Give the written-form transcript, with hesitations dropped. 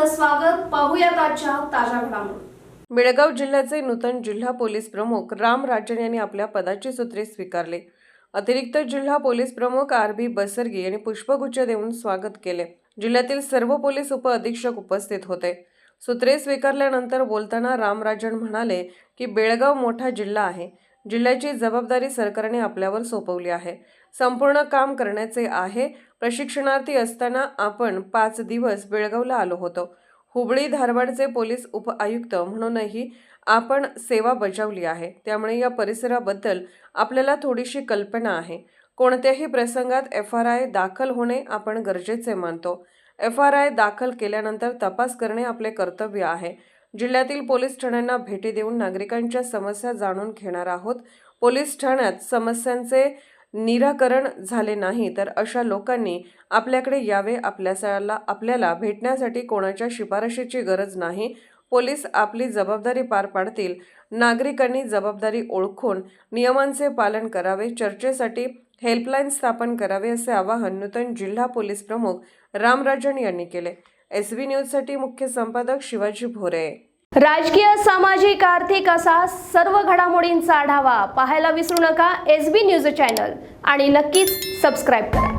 आपलं स्वागत. पाहूयात आजच्या ताज्या घडामोडी. बेळगाव जिल्ह्याचे नूतन जिल्हा पोलीस प्रमुख राम राजन यांनी आपल्या पदाची सूत्रे स्वीकारले. अतिरिक्त जिल्हा पोलीस प्रमुख आर.बी. बसरगी यांनी पुष्पगुच्छ देऊन स्वागत केले. जिल्ह्यातील सर्व पोलीस उप अधीक्षक उपस्थित होते. सूत्रे स्वीकारल्यानंतर बोलताना राम राजन म्हणाले की बेळगाव मोठा जिल्हा आहे. जिल्ह्याची जबाबदारी सरकारने आपल्यावर सोपवली आहे. संपूर्ण काम करण्याचे आहे. प्रशिक्षणार्थी असताना आपण 5 दिवस बेळगावला आलो होतो. हुबळी धारवाडचे पोलीस उप आयुक्त म्हणूनही आपण सेवा बजावली आहे. त्यामुळे या परिसराबद्दल आपल्याला थोडीशी कल्पना आहे. कोणत्याही प्रसंगात FRI दाखल होणे आपण गरजेचे मानतो. FRI दाखल केल्यानंतर तपास करणे आपले कर्तव्य आहे. जिल्ह्यातील पोलीस ठाण्यांना भेटी देऊन नागरिकांच्या समस्या जाणून घेणार आहोत. पोलीस ठाण्यात समस्यांचे निराकरण झाले नाही तर अशा लोकांनी आपल्याकडे यावे. आपल्याला भेटण्यासाठी कोणाच्या शिफारशीची गरज नाही. पोलीस आपली जबाबदारी पार पाडतील. नागरिकांनी जबाबदारी ओळखून नियमांचे पालन करावे. चर्चेसाठी हेल्पलाईन स्थापन करावे असे आवाहन नूतन जिल्हा पोलीस प्रमुख राम राजन यांनी केले. SB न्यूजसाठी मुख्य संपादक शिवाजी भोरे. राजकीय, सामाजिक, आर्थिक असा सर्व घडामोडींचा आढावा पाहायला विसरू नका SB न्यूज चॅनल आणि नक्कीच सबस्क्राईब करा.